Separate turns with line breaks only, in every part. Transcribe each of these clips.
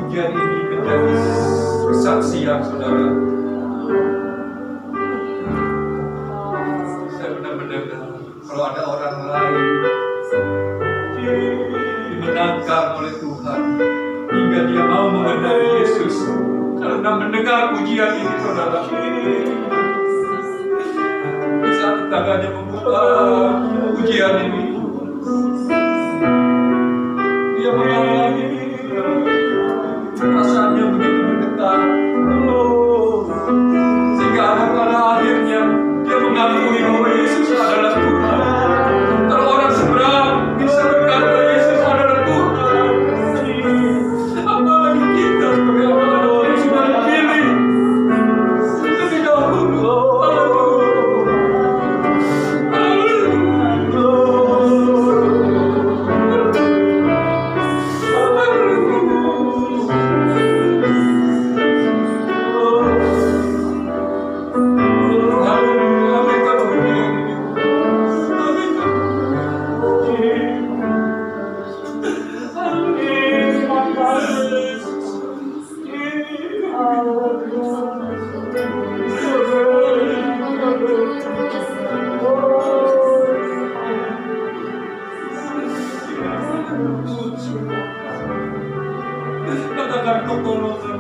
pujian ini menjadi kesaksian saudara. Saya benar-benar kalau ada orang lain dimenangkan oleh Tuhan hingga dia mau mengenal Yesus karena mendengar pujian ini saudara. Di saat tetangganya membuka pujian ini, dia mengalami rasanya begitu bergetar, sehingga pada akhirnya dia mengakui bahwa Yesus adalah Tuhan. Kalau orang seberang bisa berkata Yesus adalah Tuhan, apalagi kita sebagai orang yang sudah dipilih lebih dahulu. Katakan pertolongan.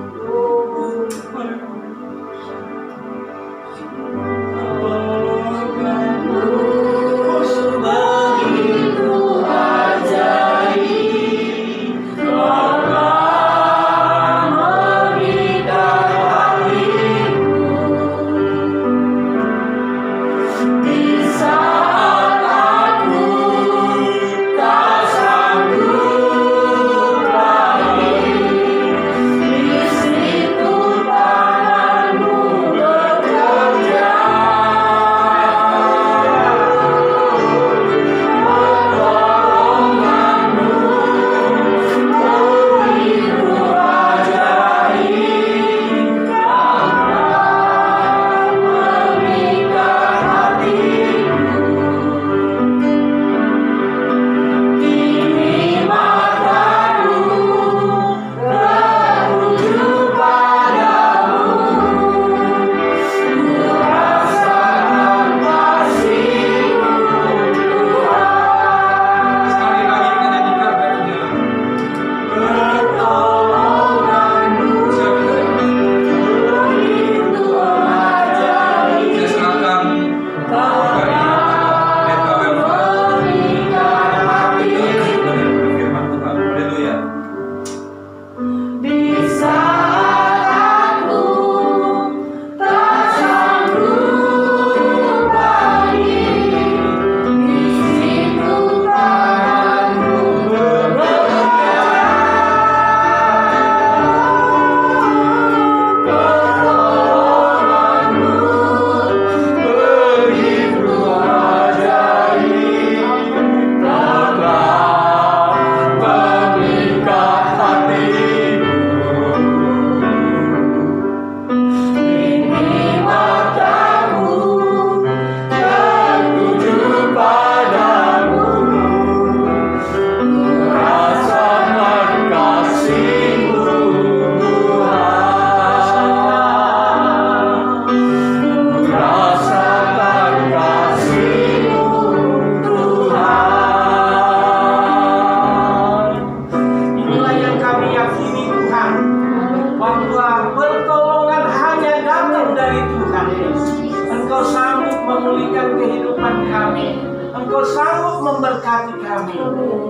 Engkau sanggup memberkati kami.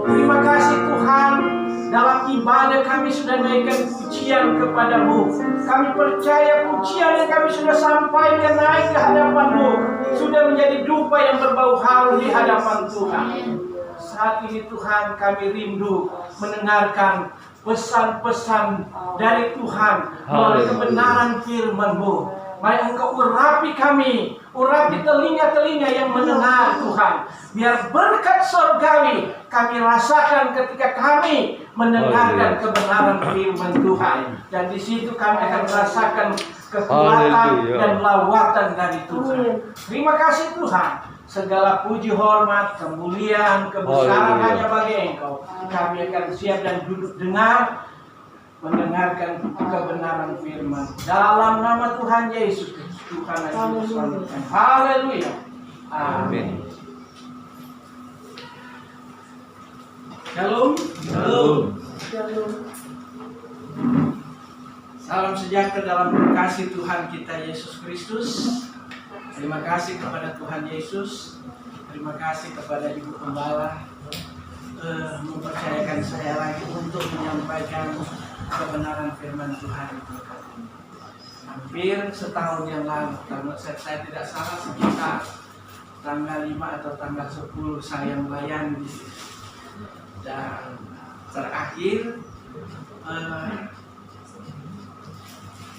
Terima kasih Tuhan, dalam ibadah kami sudah naikkan pujian kepadamu. Kami percaya pujian yang kami sudah sampaikan naik ke hadapan-Mu sudah menjadi dupa yang berbau harum di hadapan Tuhan. Saat ini Tuhan, kami rindu mendengarkan pesan-pesan dari Tuhan melalui kebenaran firman-Mu. Mari Engkau urapi kami, urapi telinga-telinga yang mendengar Tuhan. Biar berkat surgawi kami rasakan ketika kami mendengarkan kebenaran firman Tuhan. Dan di situ kami akan merasakan kekuatan dan lawatan dari Tuhan. Terima kasih Tuhan. Segala puji, hormat, kemuliaan, kebesaran hanya bagi Engkau. Kami akan siap dan duduk dengar mendengarkan kebenaran firman. Dalam nama Tuhan Yesus Kristus, Tuhan yang diselamatkan. Haleluya. Amin. Shalom.
Shalom.
Salam sejahtera dalam kasih Tuhan kita Yesus Kristus. Terima kasih kepada Tuhan Yesus. Terima kasih kepada Ibu Gembala mempercayakan saya lagi untuk menyampaikan kebenaran firman Tuhan. Hampir setahun yang lalu, kalau saya tidak salah sekitar tanggal 5 atau tanggal 10 saya melayani di sini. Dan terakhir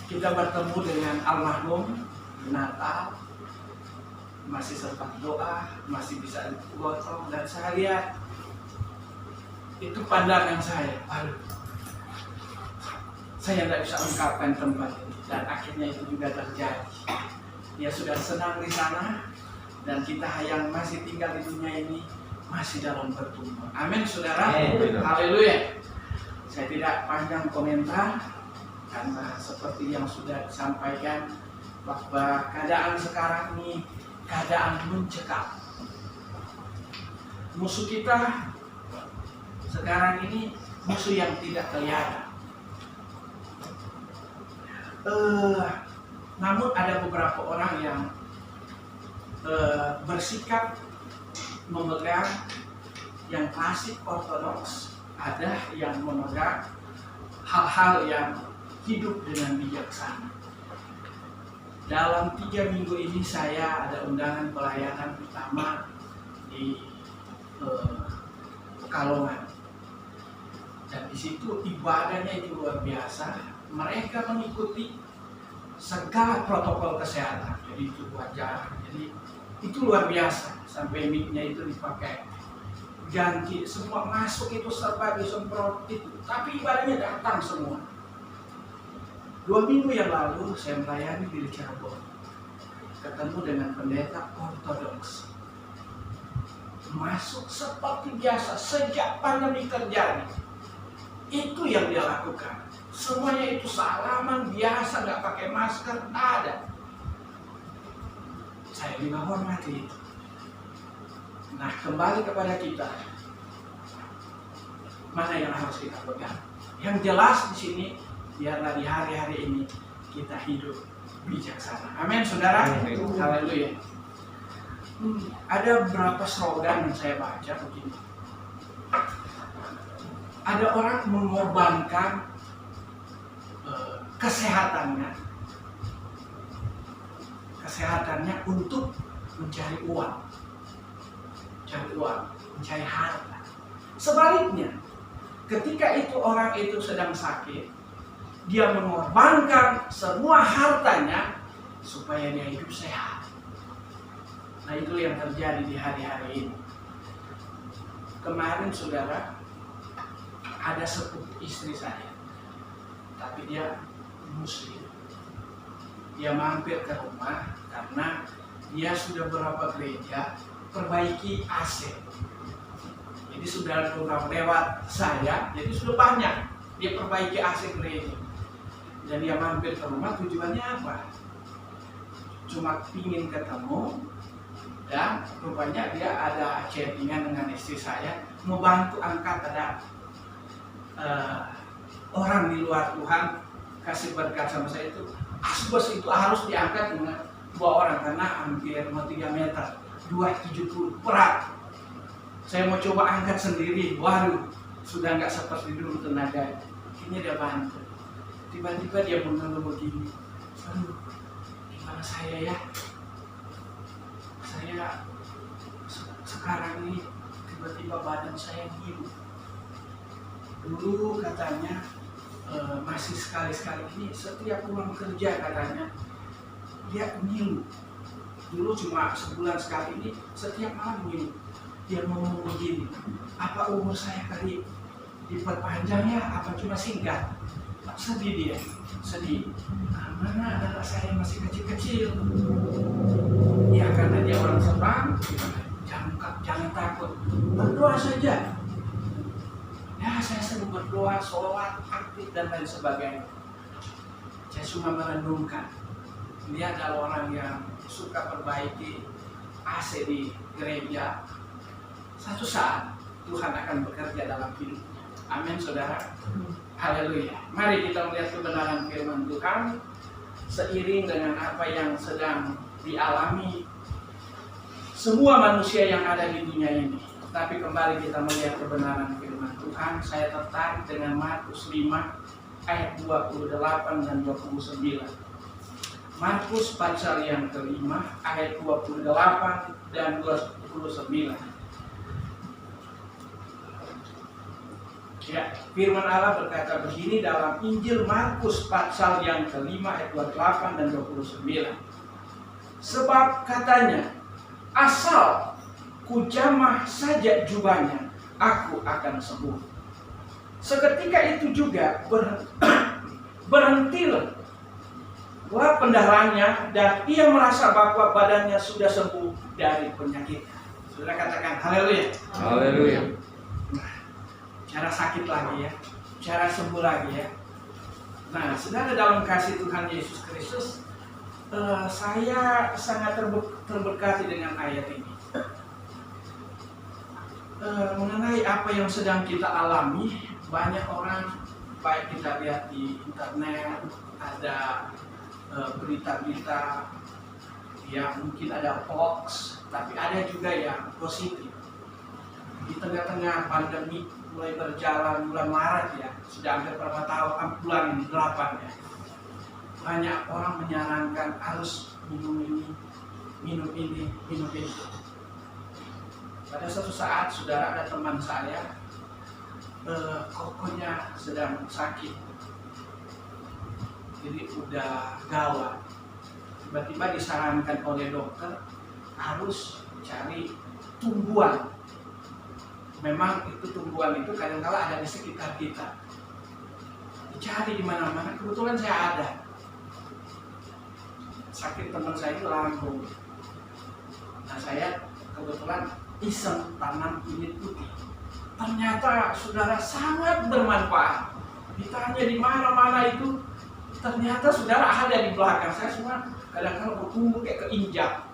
kita bertemu dengan almarhum Natal, masih sempat doa, masih bisa gotong, dan saya lihat itu pandangan saya, aduh, saya tidak bisa ungkapkan tempat ini, dan akhirnya itu juga terjadi. Dia sudah senang di sana, dan kita yang masih tinggal di dunia ini masih dalam pertumbuhan. Amin, saudara. Haleluya. Saya tidak panjang komentar, karena seperti yang sudah disampaikan bahwa keadaan sekarang ini keadaan mencekam. Musuh kita sekarang ini musuh yang tidak kelihatan. Namun ada beberapa orang yang bersikap memegang yang klasik ortodoks, ada yang memegang hal-hal yang hidup dengan bijaksana. Dalam 3 minggu ini saya ada undangan pelayanan pertama di Pekalongan, dan di situ ibadahnya itu luar biasa. Mereka mengikuti segala protokol kesehatan, jadi itu wajar, jadi itu luar biasa. Sampai mic-nya itu dipakai ganti, semua masuk itu serba disemprot itu, tapi ibadahnya datang semua. 2 minggu yang lalu saya melayani di Cirebon, ketemu dengan pendeta ortodoks, masuk seperti biasa sejak pandemi terjadi. Itu yang dia lakukan, semuanya itu salaman biasa, nggak pakai masker, ada. Saya juga hormati itu. Nah, kembali kepada kita, mana yang harus kita pegang? Yang jelas di sini, biarlah di hari-hari ini kita hidup bijaksana. Amin, saudara. Haleluya. Ada beberapa slogan yang saya baca begini. Ada orang mengorbankan kesehatannya untuk mencari uang, mencari harta. Sebaliknya, ketika itu orang itu sedang sakit, dia mengorbankan semua hartanya supaya dia hidup sehat. Nah, itu yang terjadi di hari-hari ini. Kemarin saudara, ada sepupu istri saya, tapi dia muslim. Dia mampir ke rumah karena dia sudah berapa gereja perbaiki AC. Jadi sudah program lewat saya, jadi sudah banyak dia perbaiki AC gereja. Dan dia mampir ke rumah, tujuannya apa? Cuma pingin ketemu, dan rupanya dia ada chattingan dengan istri saya, membantu angkat ada orang di luar Tuhan kasih berkat sama saya itu. Asbes itu harus diangkat dengan 2 orang karena hampir 3 meter, 270 berat. Saya mau coba angkat sendiri, waduh, sudah nggak seperti dulu tenaga. Akhirnya dia bantu. Tiba-tiba dia mengeluh begini, aduh, gimana saya ya? Saya sekarang ini tiba-tiba badan saya ngilu. Dulu katanya masih sekali-sekali ini setiap pulang kerja katanya dia ngilu. Dulu cuma sebulan sekali, ini setiap malam ngilu. Dia ngomong begini, apa umur saya kali diperpanjang ya, apa cuma singkat? Sedih dia, sedih. Nah, mana anak saya masih kecil-kecil? Ya karena dia orang Sepang, jangan takut, berdoa saja. Ya saya sering berdoa, sholat, aktif dan lain sebagainya. Saya cuma merenungkan, dia adalah orang yang suka perbaiki AC di gereja. Satu saat Tuhan akan bekerja dalam hidupnya. Amin, saudara. Haleluya. Mari kita melihat kebenaran firman Tuhan seiring dengan apa yang sedang dialami semua manusia yang ada di dunia ini. Tapi kembali kita melihat kebenaran firman Tuhan. Saya tertarik dengan Markus 5 ayat 28 dan 29. Markus pasal yang kelima ayat 28 dan 29. Ya, firman Allah berkata begini dalam Injil Markus pasal yang kelima ayat 28 dan 29. Sebab katanya, asal ku jamah saja jubahnya, aku akan sembuh. Seketika itu juga berhentilah pendarahannya dan ia merasa bahwa badannya sudah sembuh dari penyakit. Sudah katakan haleluya.
Haleluya.
Cara sakit lagi ya, cara sembuh lagi ya. Nah, saudara dalam kasih Tuhan Yesus Kristus, saya sangat terberkati dengan ayat ini. Mengenai apa yang sedang kita alami, banyak orang, baik kita lihat di internet, ada berita-berita yang mungkin ada hoax, tapi ada juga yang positif. Di tengah-tengah pandemi mulai berjalan bulan Maret ya, sudah hampir berapa tahun, bulan 8 ya. Banyak orang menyarankan harus minum ini, minum ini, minum itu. Pada suatu saat, saudara, ada teman saya, kokonya sedang sakit, jadi udah gawat. Tiba-tiba disarankan oleh dokter harus cari tumbuhan. Memang itu tumbuhan itu kadang-kala ada di sekitar kita. Dicari di mana-mana. Kebetulan saya ada. Sakit teman saya itu lambung. Nah, saya kebetulan iseng tanam kunyit putih. Ternyata saudara sangat bermanfaat. Ditanya di mana-mana itu, ternyata saudara ada di belakang saya. Cuma kadang-kala bertumbuh kayak keinjak.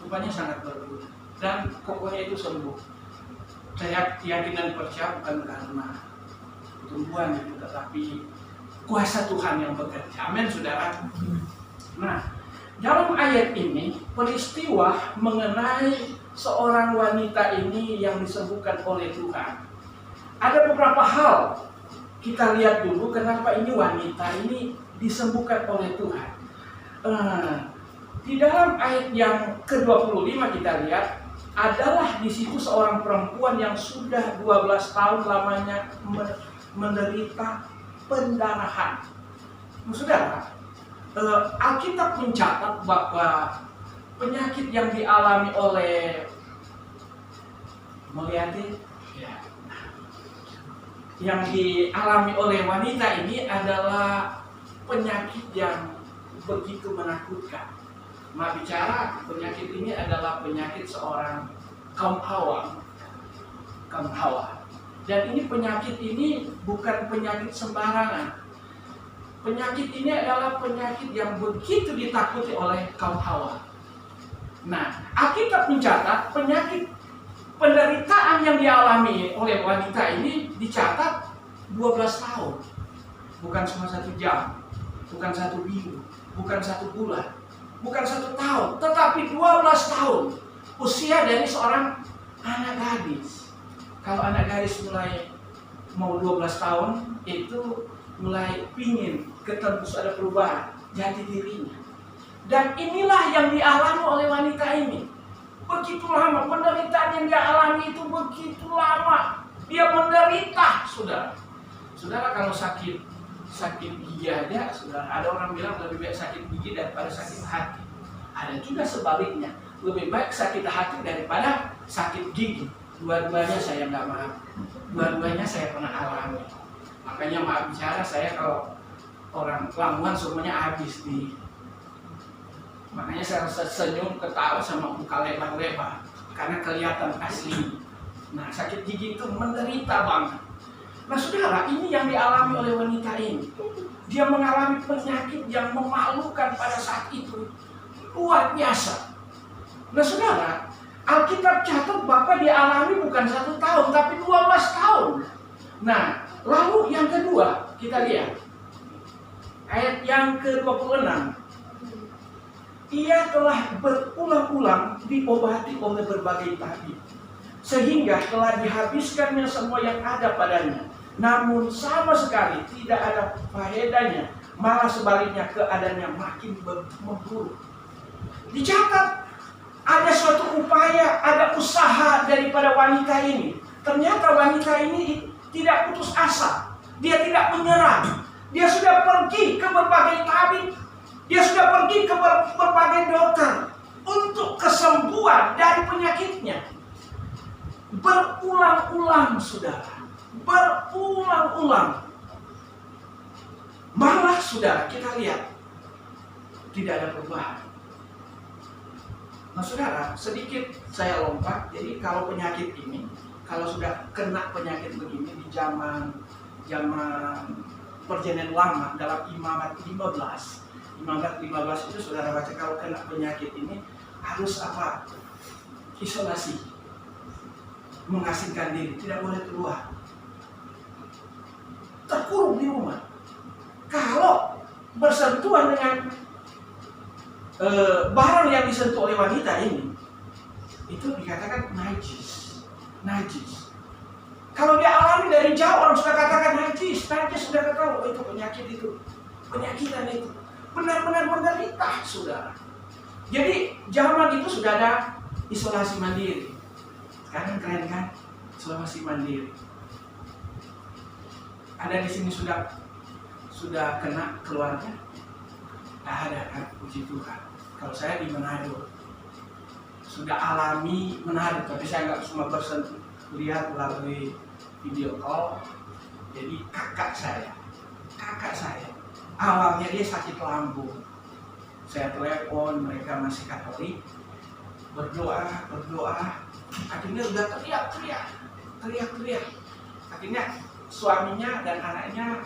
Rupanya sangat berguna. Dan kokonya itu sembuh. Saya yakin dan percaya bukan karena tumbuhan itu, tetapi kuasa Tuhan yang bekerja. Amin, saudara. Nah, dalam ayat ini peristiwa mengenai seorang wanita ini yang disembuhkan oleh Tuhan. Ada beberapa hal kita lihat dulu kenapa ini wanita ini disembuhkan oleh Tuhan. Di dalam ayat yang ke-25 kita lihat adalah di situ seorang perempuan yang sudah 12 tahun lamanya menderita pendarahan. Saudara, Alkitab mencatat bahwa penyakit yang dialami oleh yang dialami oleh wanita ini adalah penyakit yang begitu menakutkan. Bicara penyakit ini adalah penyakit seorang kaum Hawa. Dan ini penyakit ini bukan penyakit sembarangan. Penyakit ini adalah penyakit yang begitu ditakuti oleh kaum Hawa. Nah, Alkitab mencatat penyakit penderitaan yang dialami oleh wanita ini dicatat 12 tahun. Bukan cuma 1 jam, bukan 1 minggu, bukan 1 bulan, bukan 1 tahun, tetapi 12 tahun usia dari seorang anak gadis. Kalau anak gadis mulai mau 12 tahun itu mulai pingin ketembus ada perubahan jati dirinya. Dan inilah yang dialami oleh wanita ini. Begitu lama penderitaan yang dia alami itu begitu lama. Dia menderita, saudara. Saudara kalau sakit gigi aja, saudara, ada orang bilang lebih baik sakit gigi daripada sakit hati. Ada juga sebaliknya, lebih baik sakit hati daripada sakit gigi. Dua-duanya saya nggak maaf. Dua-duanya saya pernah alami. Makanya maaf bicara, saya kalau orang Lamongan semuanya habis di. Makanya saya senyum ketawa sama muka lebar-lebar karena kelihatan asli. Nah, sakit gigi itu menderita banget. Nah saudara, ini yang dialami oleh wanita ini. Dia mengalami penyakit yang memalukan pada saat itu. Luar biasa. Nah saudara, Alkitab catat bahwa dia alami bukan 1 tahun, tapi 12 tahun. Nah, lalu yang kedua, kita lihat. Ayat yang ke-26. Ia telah berulang-ulang diobati oleh berbagai tabib, sehingga telah dihabiskannya semua yang ada padanya. Namun sama sekali tidak ada faedahnya, malah sebaliknya keadaannya makin memburuk. Dicatat ada suatu upaya, ada usaha daripada wanita ini. Ternyata wanita ini tidak putus asa, dia tidak menyerah. Dia sudah pergi ke berbagai tabib, dia sudah pergi ke berbagai dokter untuk kesembuhan dari penyakitnya. Berulang-ulang, saudara. Berulang-ulang. Malah saudara, kita lihat tidak ada perubahan. Nah saudara, sedikit saya lompat. Jadi kalau penyakit ini, kalau sudah kena penyakit begini di zaman perjanjian lama dalam Imamat 15. Imamat 15 itu saudara baca, kalau kena penyakit ini harus apa? Isolasi. Mengasingkan diri, tidak boleh keluar. Terkurung di rumah. Kalau bersentuhan dengan barang yang disentuh oleh wanita ini, itu dikatakan najis. Najis. Kalau dia alami dari jauh, orang sudah katakan najis. Najis sudah ketahui, oh, itu penyakit itu. Penyakitan itu. Benar-benar menderita, saudara. Jadi zaman itu sudah ada isolasi mandiri. Sekarang keren kan? Isolasi mandiri. Ada di sini sudah kena keluarga? Ada kan, puji Tuhan. Kalau saya di Manado sudah alami Manado, tapi saya nggak cuma bersentuh, lihat melalui video call. Jadi kakak saya awalnya dia sakit lambung. Saya telepon, mereka masih Katolik, berdoa. Akhirnya udah teriak. Akhirnya suaminya dan anaknya,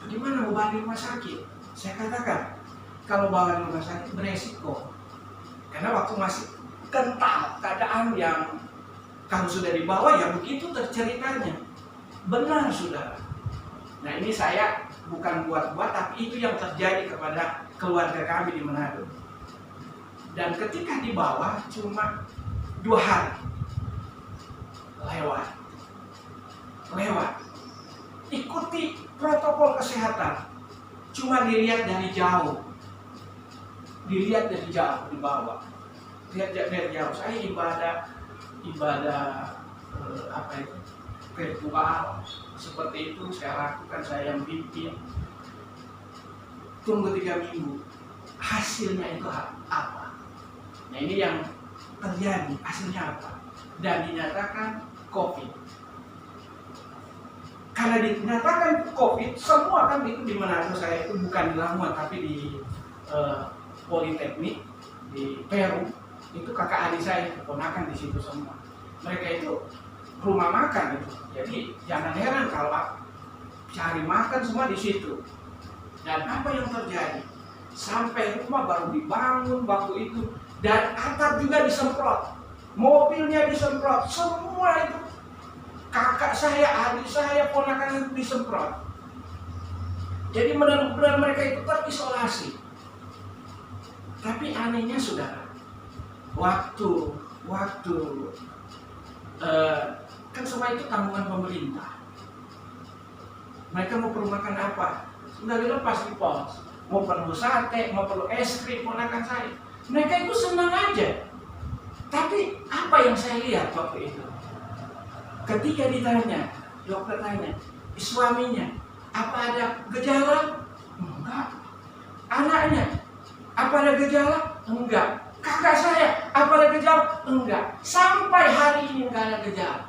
gimana mau bawa di rumah sakit? Saya katakan, kalau bawa di rumah sakit beresiko. Karena waktu masih kental keadaan yang kalau sudah dibawa ya begitu terceritanya. Benar saudara. Nah ini saya bukan buat-buat, tapi itu yang terjadi kepada keluarga kami di Manado. Dan ketika dibawa cuma 2 hari lewat. Ikuti protokol kesehatan. Cuma dilihat dari jauh. Dibawa. Lihat dari jauh. Saya ibadah virtual seperti itu saya lakukan, saya yang pimpin. Tunggu 3 minggu. Hasilnya itu apa? Nah ini yang terjadi, hasilnya apa? Dan dinyatakan COVID. Karena dinyatakan COVID, semua kan itu di Manado, saya itu bukan di Lamongan tapi di Politeknik di Peru. Itu kakak adik saya, keponakan di situ semua. Mereka itu rumah makan itu. Jadi jangan heran kalau cari makan semua di situ. Dan apa yang terjadi? Sampai rumah baru dibangun waktu itu, dan atap juga disemprot, mobilnya disemprot, semua itu. Kakak saya, adik saya, ponakan itu disemprot. Jadi benar-benar mereka itu terisolasi. Tapi anehnya saudara, waktu kan semua itu tanggungan pemerintah. Mereka mau perlu makan apa? Sudah dilepas di pos. Mau perlu sate, mau perlu es krim, ponakan saya. Mereka itu senang aja. Tapi apa yang saya lihat waktu itu? Ketika ditanya, dokter tanya, suaminya, apa ada gejala? Enggak. Anaknya, apa ada gejala? Enggak. Kakak saya, apa ada gejala? Enggak. Sampai hari ini enggak ada gejala.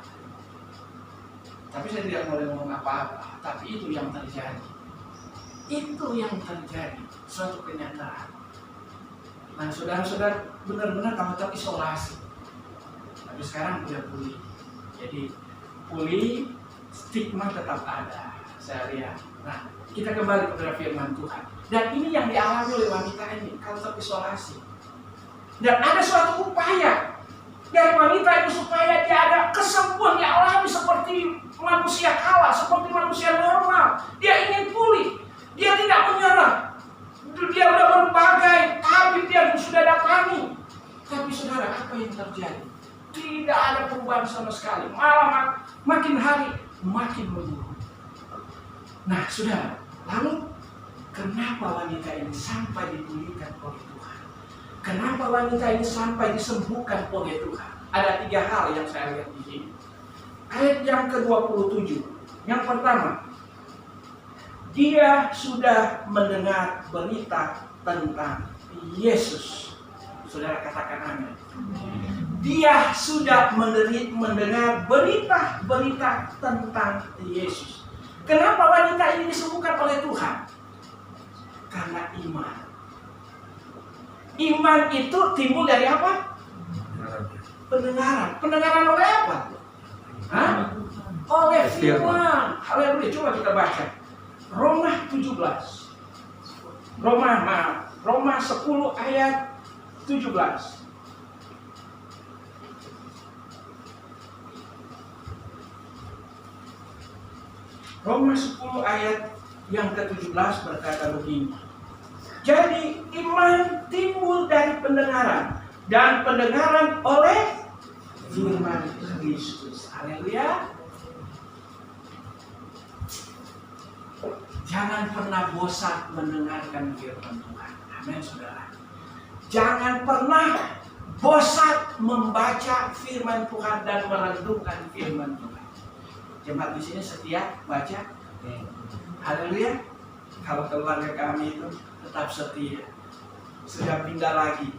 Tapi saya tidak boleh ngomong apa-apa. Tapi itu yang terjadi. Itu yang terjadi. Suatu kenyataan. Nah saudara-saudara, benar-benar kamu terisolasi. Tapi sekarang udah pulih. Jadi pulih stigma tetap ada, saya lihat. Nah, kita kembali kepada firman Tuhan. Dan ini yang dialami oleh wanita ini kalau terisolasi. Dan ada suatu upaya dari wanita itu supaya dia ada kesembuhan, dia alami seperti manusia kala, seperti manusia normal. Dia ingin pulih, dia tidak menyerah. Dia sudah berbagai tabib dia sudah datangi. Tapi saudara, apa yang terjadi? Tidak ada perubahan sama sekali. Malah makin hari makin menurun. Nah, saudara, lalu kenapa wanita ini sampai dipulihkan oleh Tuhan? Kenapa wanita ini sampai disembuhkan oleh Tuhan? Ada 3 hal yang saya lihat di sini. Ayat yang ke-27. Yang pertama, dia sudah mendengar berita tentang Yesus. Saudara katakan amin. Dia sudah mendengar berita-berita tentang Yesus. Kenapa wanita ini disembuhkan oleh Tuhan? Karena iman. Iman itu timbul dari apa? Pendengaran. Pendengaran oleh apa? Hah? Oleh firman. Haleluya. Coba kita baca. Roma 17. Roma 10 ayat 17. Roma 10 ayat yang ke-17 berkata begini. Jadi iman timbul dari pendengaran, dan pendengaran oleh firman Kristus. Haleluya. Jangan pernah bosan mendengarkan firman Tuhan. Amin, saudara. Jangan pernah bosan membaca firman Tuhan dan merenungkan firman Tuhan. Jemaat di sini setia baca. Haleluya. Kalau keluarga kami itu tetap setia. Sudah pindah lagi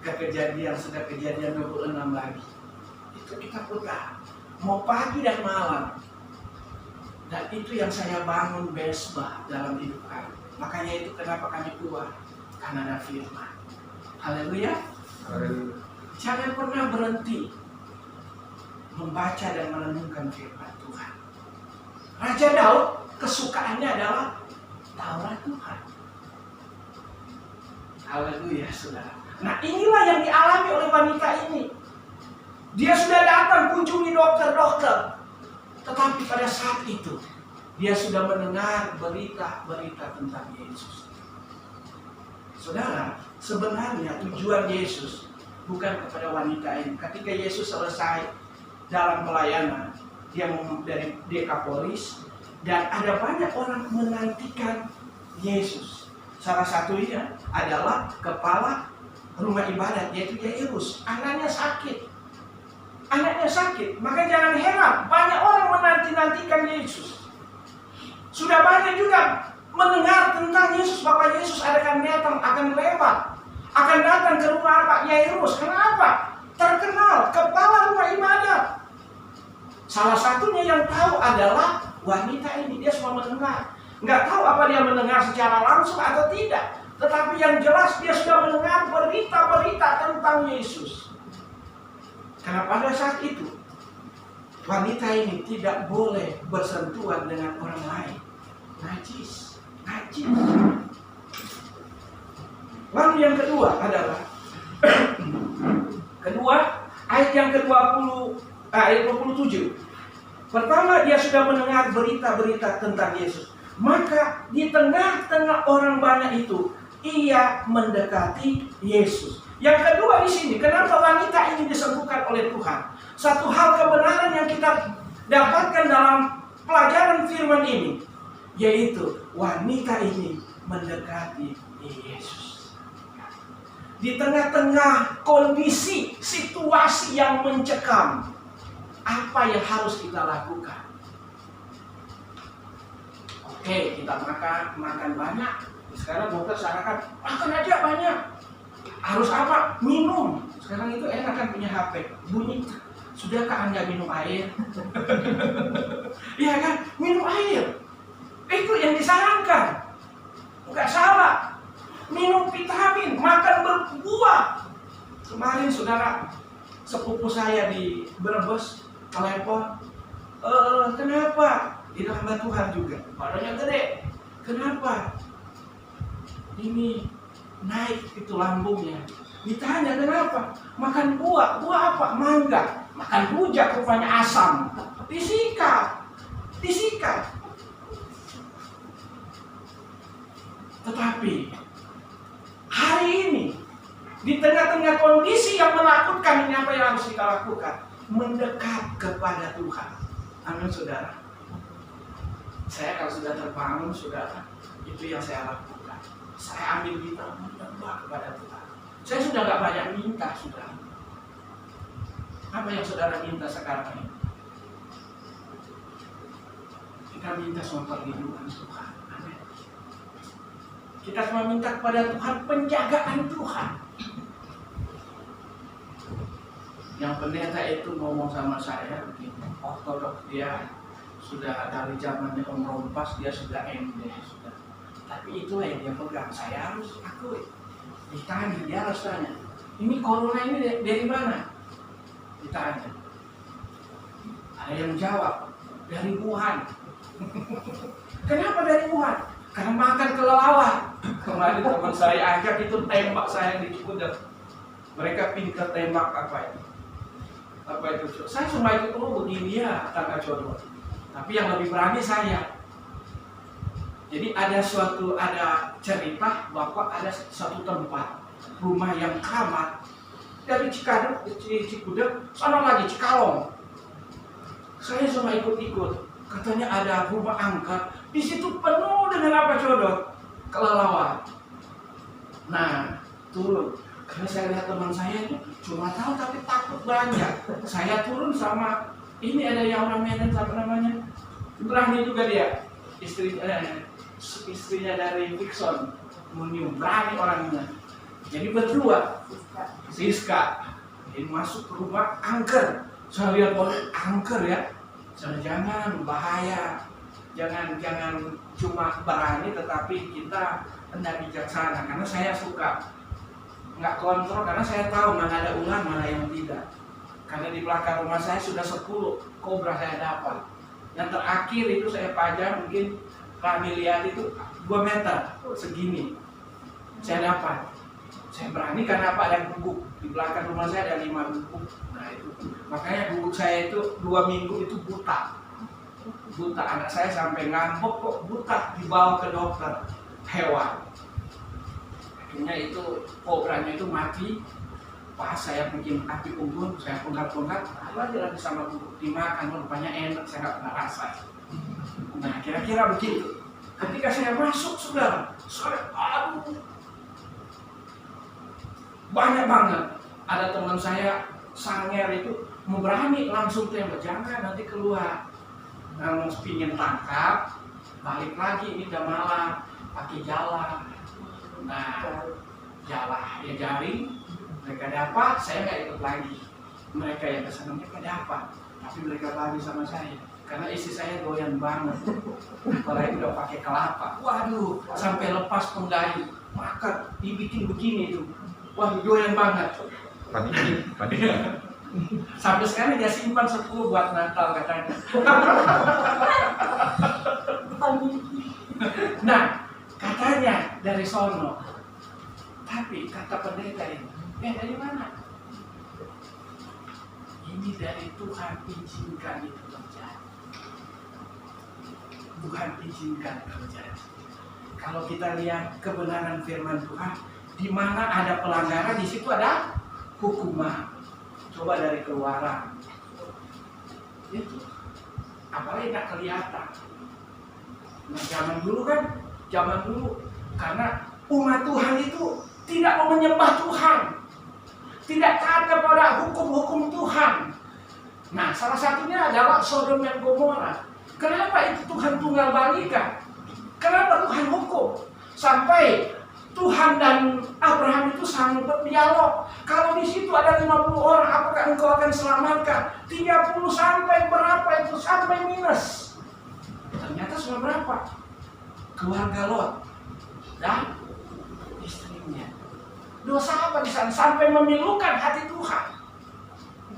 ke kejadian 26 lagi. Itu kita putar. Mau pagi dan malam. Dan itu yang saya bangun besbah dalam hidup kami. Makanya itu kenapa kami keluar. Karena ada firman. Haleluya. Jangan pernah berhenti membaca dan merenungkan firman Tuhan. Raja Daud kesukaannya adalah Taurat Tuhan. Haleluya, saudara. Nah, inilah yang dialami oleh wanita ini. Dia sudah datang kunjungi dokter-dokter, tetapi pada saat itu dia sudah mendengar berita-berita tentang Yesus. Saudara, sebenarnya tujuan Yesus bukan kepada wanita ini. Ketika Yesus selesai dalam pelayanan, dia dari Dekapolis, dan ada banyak orang menantikan Yesus. Salah satunya adalah kepala rumah ibadat, yaitu Yairus. Anaknya sakit. Maka jangan heran, banyak orang menanti-nantikan Yesus. Sudah banyak juga mendengar tentang Yesus, bahwa Yesus akan datang, akan lewat, akan datang ke rumah Pak Yairus. Kenapa? Terkenal kepala rumah ibadat. Salah satunya yang tahu adalah wanita ini. Dia semua mendengar. Nggak tahu apa dia mendengar secara langsung atau tidak. Tetapi yang jelas dia sudah mendengar berita-berita tentang Yesus. Karena pada saat itu wanita ini tidak boleh bersentuhan dengan orang lain. Najis. Lalu yang kedua adalah ayat yang ayat 27. Pertama, dia sudah mendengar berita-berita tentang Yesus. Maka di tengah-tengah orang banyak itu, ia mendekati Yesus. Yang kedua di sini, kenapa wanita ini disembuhkan oleh Tuhan? Satu hal kebenaran yang kita dapatkan dalam pelajaran firman ini, yaitu wanita ini mendekati Yesus. Di tengah-tengah kondisi, situasi yang mencekam, apa yang harus kita lakukan? Oke, kita makan banyak. Sekarang dokter sarankan makan aja banyak. Harus apa? Minum. Sekarang itu enak kan punya HP. Bunyi, sudahkah Anda minum air? Iya kan? Minum air. Itu yang disarankan. Enggak salah. Minum vitamin, makan berbuah. Kemarin saudara sepupu saya di Brebes telepon, Kenapa? Itu hamba Tuhan juga, badannya gede. Kenapa? Ini naik itu lambungnya. Ditanya kenapa? Makan buah apa? Mangga. Makan rujak rupanya asam. Disikat. Tetapi hari ini di tengah-tengah kondisi yang menakutkan, ini apa yang harus kita lakukan? Mendekat kepada Tuhan. Amin, saudara. Saya kalau sudah terbangun, saudara, itu yang saya lakukan. Saya ambil kita menyembah kepada Tuhan. Saya sudah gak banyak minta, saudara. Apa yang saudara minta sekarang ini? Kita minta semua perlindungan Tuhan. Amin. Kita semua minta kepada Tuhan penjagaan Tuhan. Yang pendeta itu ngomong sama saya begini, ortodok, dia sudah dari zamannya Om Rompas, dia sudah MD sudah. Tapi itu yang dia pegang, saya harus akui. Ditanya, dia harus tanya, ini corona ini dari mana? Ditanya. Ada yang jawab, dari Wuhan. Kenapa dari Wuhan? Karena makan kelelawar. Kemarin teman saya ajak itu tembak saya di Ciputat. Mereka pintar tembak apa itu? Saya cuma ikut begini ya, tangga jodoh. Tapi yang lebih berani saya. Jadi ada cerita bahwa ada suatu tempat rumah yang keramat dari Ciputat, sana lagi Cikalong. Saya cuma ikut-ikut. Katanya ada rumah angker. Di situ penuh dengan apa jodoh? Kelelawar. Nah, turun. Karena saya lihat teman saya itu cuma tahu tapi takut banyak. Saya turun sama ini ada yang orang Medan, apa namanya? Berani juga dia. Istrinya dari Dixon Munium, berani orangnya. Jadi berdua, Siska. Jadi masuk ke rumah angker. Saya lihat angker ya. Jangan bahaya. Jangan cuma berani tetapi kita hendak bijaksana. Karena saya suka nggak kontrol, karena saya tahu mana ada ular mana yang tidak. Karena di belakang rumah saya sudah 10 kobra saya dapat. Yang terakhir itu saya pajang mungkin kami lihat itu 2 meter segini saya dapat. Saya berani karena apa? Ada guguk di belakang rumah saya, ada 5 guguk. Nah itu makanya guguk saya itu 2 minggu itu buta. Anak saya sampai ngambek kok buta, dibawa ke dokter hewan. Akhirnya itu kobranya itu mati. Pas saya bikin api unggun, saya penggat-penggat, lagi sama guguk dimakan, rupanya enak, saya nggak pernah rasa. Nah kira-kira begitu. Ketika saya masuk, saudara, aduh, banyak banget. Ada teman saya Sanger itu mau berani langsung tembak, jangan nanti keluar. Nah, pingin tangkap, balik lagi ini udah malam, pakai jala. Nah, jala ya jaring, mereka dapat, saya nggak ikut lagi. Mereka yang kesana mereka dapat, tapi mereka lagi sama saya. Karena istri saya doyan banget, apalagi udah pakai kelapa. Waduh, sampai lepas penggayu, makan dibikin begini tuh. Waduh, doyan banget.
Panik.
Sampai sekarang dia simpan 10 buat Natal katanya. Nah, katanya dari sono. Tapi kata pendeta ini, dari mana? Ini dari Tuhan izinkan itu terjadi. Tuhan izinkan terjadi. Kalau kita lihat kebenaran firman Tuhan, di mana ada pelanggaran, di situ ada hukuman. Coba dari Keluaran. Itu. Apalagi nggak kelihatan. Nah, zaman dulu karena umat Tuhan itu tidak mau menyembah Tuhan, tidak taat kepada hukum-hukum Tuhan. Nah, salah satunya adalah Sodom dan Gomora. Kenapa itu Tuhan tunggal balikan? Kenapa Tuhan hukum? Sampai Tuhan dan Abraham itu sanggup berdialog. Kalau di situ ada 50 orang, apakah engkau akan selamatkan? 30 sampai berapa itu? Sampai minus. Ternyata cuma berapa? Keluarga Lot dan istrinya. Dosa apa di sana? Sampai memilukan hati Tuhan.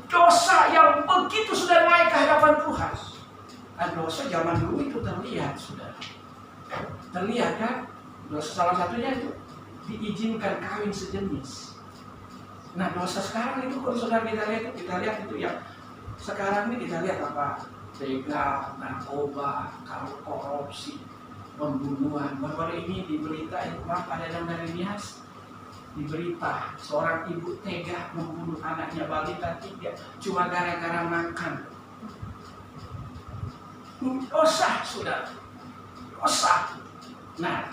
Dosa yang begitu sudah naik ke hadapan Tuhan. dosa zaman dulu itu terlihat, sudah terlihat kan? Dosa salah satunya itu diizinkan kawin sejenis. Nah dosa sekarang itu kalau saudara kita lihat itu yang sekarang ini kita lihat apa? Begal, narkoba, kalau korupsi, pembunuhan. Baru ini di berita itu ada yang dari Nias di berita seorang ibu tega membunuh anaknya balita 3 cuma gara-gara makan. Dosa, sudah dosa. Nah,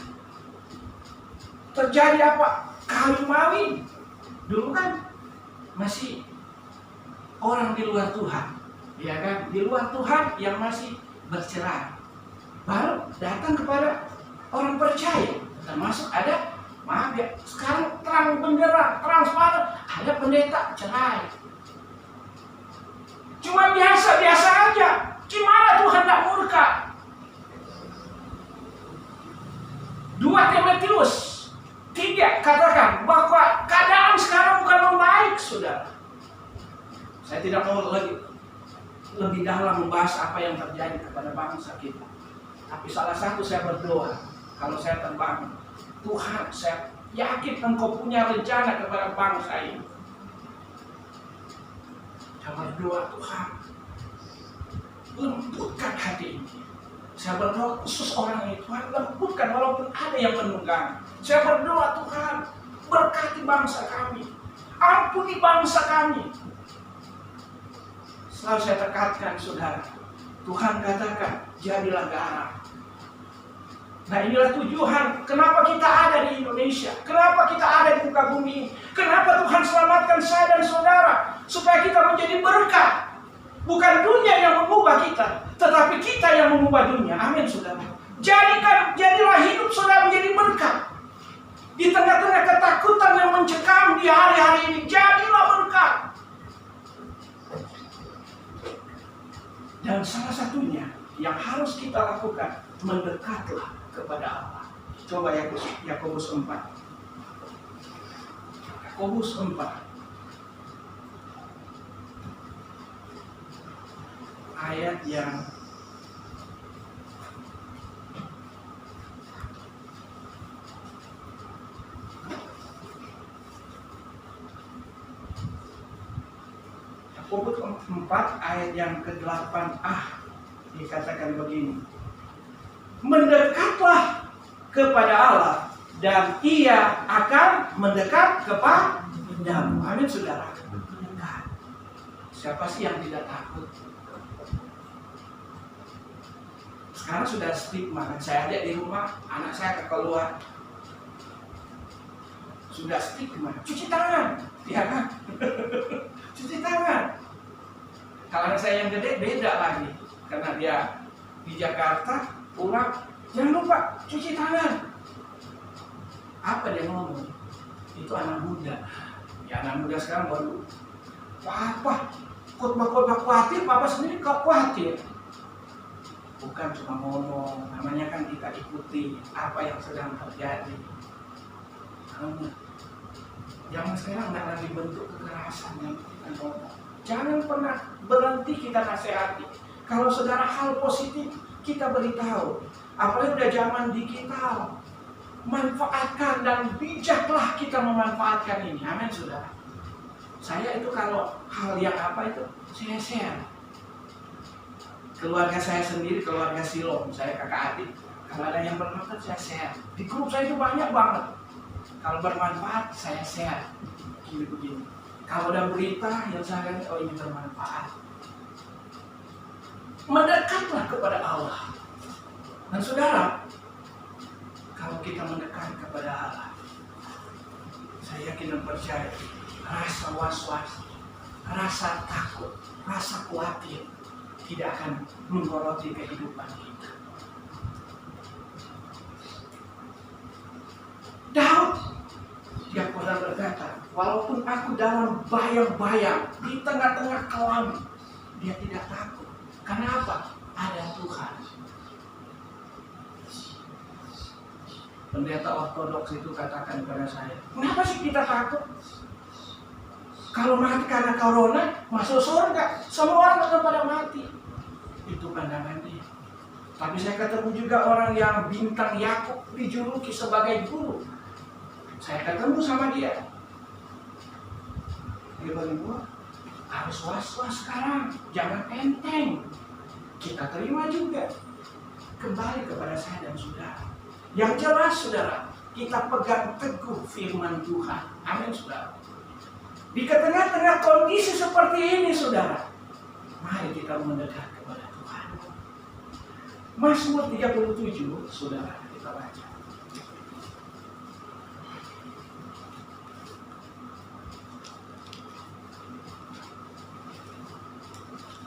terjadi apa? Kawin-mawin. Dulu kan masih orang di luar Tuhan, ya kan? Di luar Tuhan yang masih bercerai. Baru datang kepada orang percaya, termasuk ada, maaf ya, sekarang terang benderang, transparan, ada pendeta cerai. Cuma biasa-biasa aja. Gimana Tuhan tak murka? 2 Timotius 3 katakan bahwa keadaan sekarang bukan membaik, saudara. Saya tidak mau lebih dalam membahas apa yang terjadi kepada bangsa kita. Tapi salah satu saya berdoa, kalau saya terbangun, Tuhan, saya yakin Engkau punya rencana kepada bangsa ini. Saya berdoa, Tuhan, lembutkan hati ini. Saya berdoa khusus orang ini, Tuhan lembutkan walaupun ada yang menunggang. Saya berdoa, Tuhan, berkati bangsa kami, ampuni bangsa kami. Selalu saya tekankan, saudara, Tuhan katakan, jadilah garam. Nah inilah tujuan kenapa kita ada di Indonesia, kenapa kita ada di muka bumi ini, kenapa Tuhan selamatkan saya dan saudara, supaya kita menjadi berkat. Bukan dunia yang mengubah kita, tetapi kita yang mengubah dunia. Amin, saudara. Jadilah hidup saudara menjadi berkat. Di tengah-tengah ketakutan yang mencekam di hari-hari ini, jadilah berkat. Dan salah satunya yang harus kita lakukan, mendekatlah kepada Allah. Coba Yakobus 4. Yakobus 4. Ayat yang Yakobus 4 ayat yang ke-8a dikatakan begini. Mendekatlah kepada Allah dan Ia akan mendekat kepadamu. Amin, saudara. Mendekat. Siapa sih yang tidak takut? Sekarang sudah stigma kan, saya lihat di rumah anak saya keluar sudah stigma, cuci tangan, ya kan? Cuci tangan. Kalau anak saya yang gede beda lagi, karena dia di Jakarta pulang, jangan lupa cuci tangan. Apa dia ngomong? Itu anak muda. Ya anak muda sekarang baru, papa, khotbah khawatir, papa sendiri kok khawatir. Bukan cuma ngomong, namanya kan kita ikuti apa yang sedang terjadi. Jangan sekarang nggak lagi bentuk kekerasan yang kita ngomong. Jangan pernah berhenti kita nasihati. Kalau saudara hal positif kita beritahu. Apalagi udah zaman digital, manfaatkan dan bijaklah kita memanfaatkan ini. Amin, saudara. Saya itu kalau hal yang apa itu saya share. Keluarga saya sendiri, keluarga Silom, saya kakak adik, kalau ada yang bermanfaat saya share. Di grup saya itu banyak banget. Kalau bermanfaat saya share. Begini. Kalau ada berita yang saya lihat, oh ini bermanfaat. Mendekatlah kepada Allah. Dan saudara, kalau kita mendekat kepada Allah, saya yakin dan percaya, rasa was-was, rasa takut, rasa khawatir tidak akan menggoloti kehidupan kita. Daud, dia pernah berkata, walaupun aku dalam bayang-bayang di tengah-tengah kelam, dia tidak takut. Kenapa? Ada Tuhan. Pendeta ortodoks itu katakan kepada saya, kenapa sih kita takut? Kalau mati karena corona, masuk surga, semua orang akan pada mati. Itu pandangan dia. Tapi saya ketemu juga orang yang bintang Yakub dijuluki sebagai guru. Saya ketemu sama dia. Dia bilang, harus was-was sekarang, jangan enteng. Kita terima juga. Kembali kepada saya dan saudara. Yang jelas saudara, kita pegang teguh firman Tuhan. Amin saudara. Di tengah-tengah kondisi seperti ini saudara, mari kita mendekat kepada Tuhan. Mazmur 37 saudara, kita baca.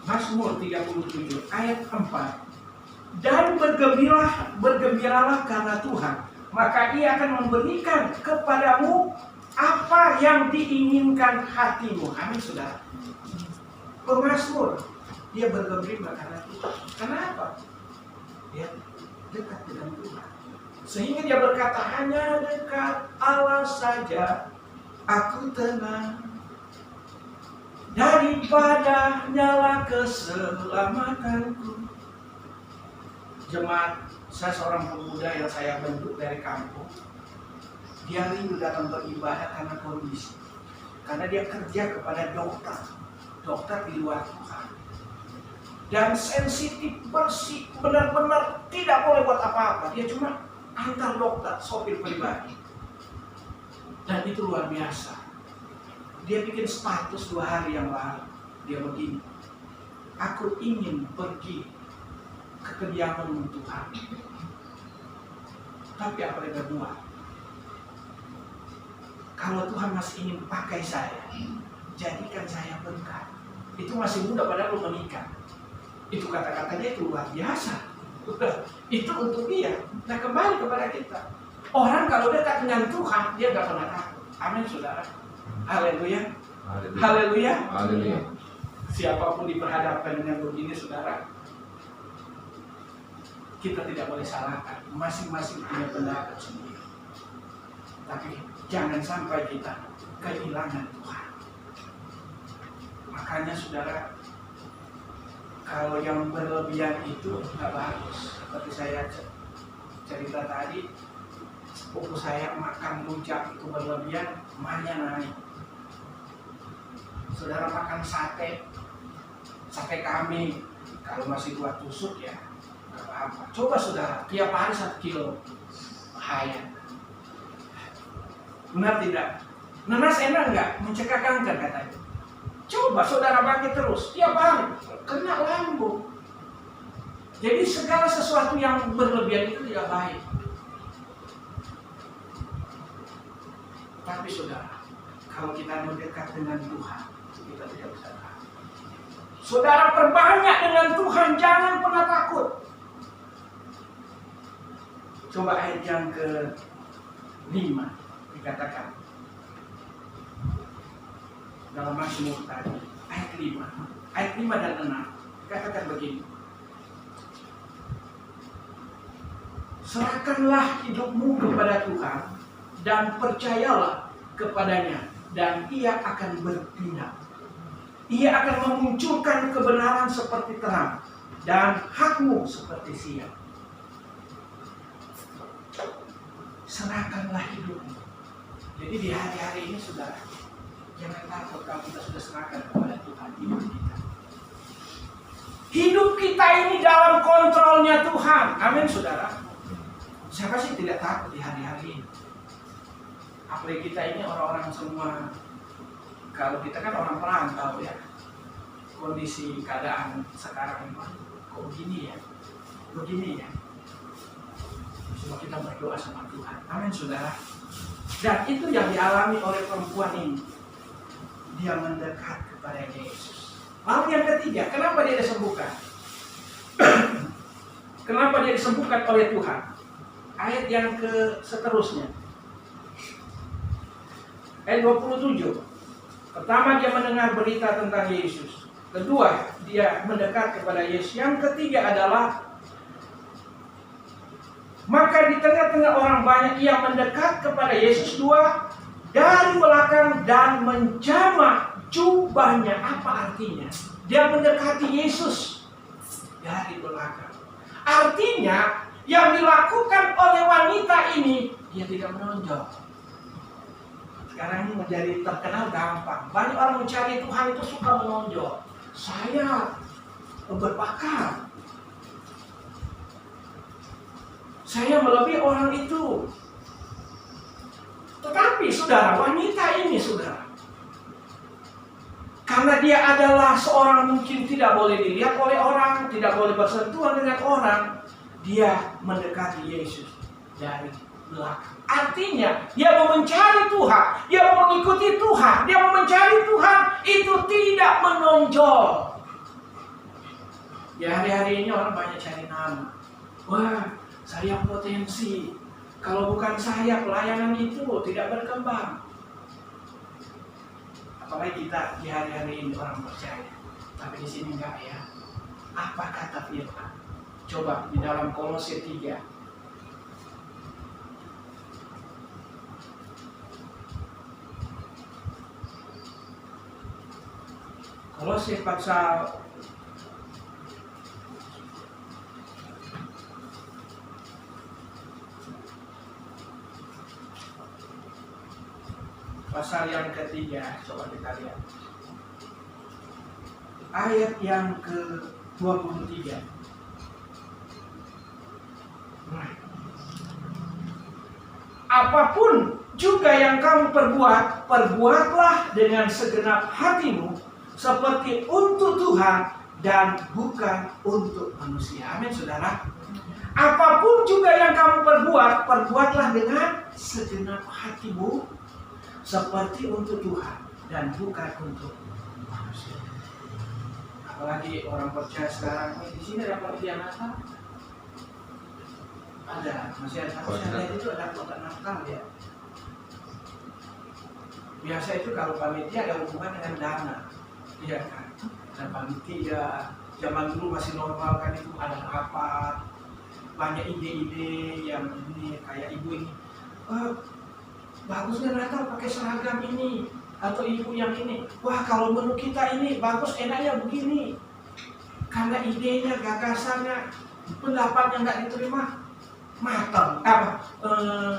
Mazmur 37 ayat 4. Dan bergembiralah karena Tuhan, maka Ia akan memberikan kepadamu apa yang diinginkan hatimu. Amin saudara. Pemazmur, dia bergembira karena Tuhan. Kenapa? Dia dekat dengan Tuhan. Sehingga dia berkata, hanya dekat Allah saja aku tenang. Daripada nyala keselamatanku. Jemaat, saya seorang pemuda yang saya bentuk dari kampung. Dia rindu datang beribadah karena kondisi. Karena dia kerja kepada dokter di luar Tuhan. Dan sensitif, bersih, benar-benar tidak boleh buat apa-apa. Dia cuma antar dokter, sopir pribadi. Dan itu luar biasa. Dia bikin status 2 hari yang lalu. Dia begini, aku ingin pergi ke kediaman Tuhan. Tapi apa yang dia buat? Kalau Tuhan masih ingin pakai saya, jadikan saya berkat. Itu masih muda padahal belum menikah. Itu kata-katanya itu luar biasa. Itu untuk dia. Nah kembali kepada kita. Orang kalau dekat dengan Tuhan, dia gak pernah takut. Amin saudara. Haleluya. Haleluya.
Haleluya.
Siapapun diperhadapkan dengan begini saudara, kita tidak boleh salahkan. Masing-masing punya pendapat sendiri. Tapi jangan sampai kita kehilangan Tuhan. Makanya saudara, kalau yang berlebihan itu nggak bagus. Seperti saya cerita tadi, sepupu saya makan rujak itu berlebihan, emaknya naik. Saudara makan sate kambing, kalau masih 2 tusuk ya nggak apa-apa. Coba saudara, tiap hari 1 kilo, bahaya. Benar tidak? Nanas enak nggak? Mencegah kanker katanya. Coba saudara pakai terus, tiap hari, kena lambung. Jadi segala sesuatu yang berlebihan itu tidak baik. Tapi saudara, kalau kita mendekat dengan Tuhan, kita tidak bisa takut. Saudara perbanyak dengan Tuhan, jangan pernah takut. Coba ayat yang ke-5 dikatakan dalam Mazmur tadi, ayat 5 dan 6 dikatakan begini. Serahkanlah hidupmu kepada Tuhan dan percayalah kepadanya, dan Ia akan bertindak. Ia akan memunculkan kebenaran seperti terang dan hakmu seperti siang. Serahkanlah hidupmu. Jadi di hari-hari ini saudara, jangan takut kalau kita sudah serahkan kepada Tuhan hidup kita. Hidup kita ini dalam kontrolnya Tuhan. Amin saudara. Siapa sih tidak takut di hari-hari ini? Apalagi kita ini orang-orang semua, kalau kita kan orang perantau ya, kondisi keadaan sekarang ini kok begini ya. Coba kita berdoa sama Tuhan. Amin saudara. Dan itu yang dialami oleh perempuan ini. Dia mendekat kepada Yesus. Lalu yang ketiga, kenapa dia disembuhkan? Kenapa dia disembuhkan oleh Tuhan? Ayat yang seterusnya. Ayat 27. Pertama, dia mendengar berita tentang Yesus. Kedua, dia mendekat kepada Yesus. Yang ketiga adalah, maka di tengah-tengah orang banyak ia mendekat kepada Yesus dari belakang dan menjamak jubahnya. Apa artinya? Dia mendekati Yesus dari belakang. Artinya yang dilakukan oleh wanita ini dia tidak menonjol. Sekarang ini menjadi terkenal gampang. Banyak orang mencari Tuhan itu suka menonjol. Saya berbakat. Saya melebihi orang itu. Tetapi saudara, wanita ini saudara, karena dia adalah seorang mungkin tidak boleh dilihat oleh orang, tidak boleh bersentuhan dengan orang, dia mendekati Yesus dari belakang. Artinya, dia mau mencari Tuhan, dia mau mengikuti Tuhan, dia mau mencari Tuhan, itu tidak menonjol. Ya, hari-hari ini orang banyak cari nama. Wah, saya potensi. Kalau bukan saya, pelayanan itu tidak berkembang. Apalagi kita di hari-hari ini orang percaya. Tapi di sini enggak ya. Apa kata firman? Coba di dalam Kolose 3. Kolose pasal yang ketiga, coba kita lihat ayat yang ke-23. Apapun juga yang kamu perbuat, perbuatlah dengan segenap hatimu seperti untuk Tuhan dan bukan untuk manusia. Amin, saudara. Apapun juga yang kamu perbuat, perbuatlah dengan segenap hatimu seperti untuk Tuhan dan bukan untuk manusia. Apalagi orang percaya sekarang di sini ada pengertian Natal. Ada, masih ada. Saya lihat itu ada kotak Natal ya. Biasa itu kalau panitia ada hubungan dengan dana, iya kan? Dan panitia zaman dulu masih normal kan, itu ada rapat, banyak ide-ide yang ini kayak ibu ini. Bagusnya Natal pakai seragam ini, atau ibu yang ini. Wah, kalau menu kita ini bagus, enaknya begini. Karena idenya, gagasannya, pendapatnya nggak diterima, matang.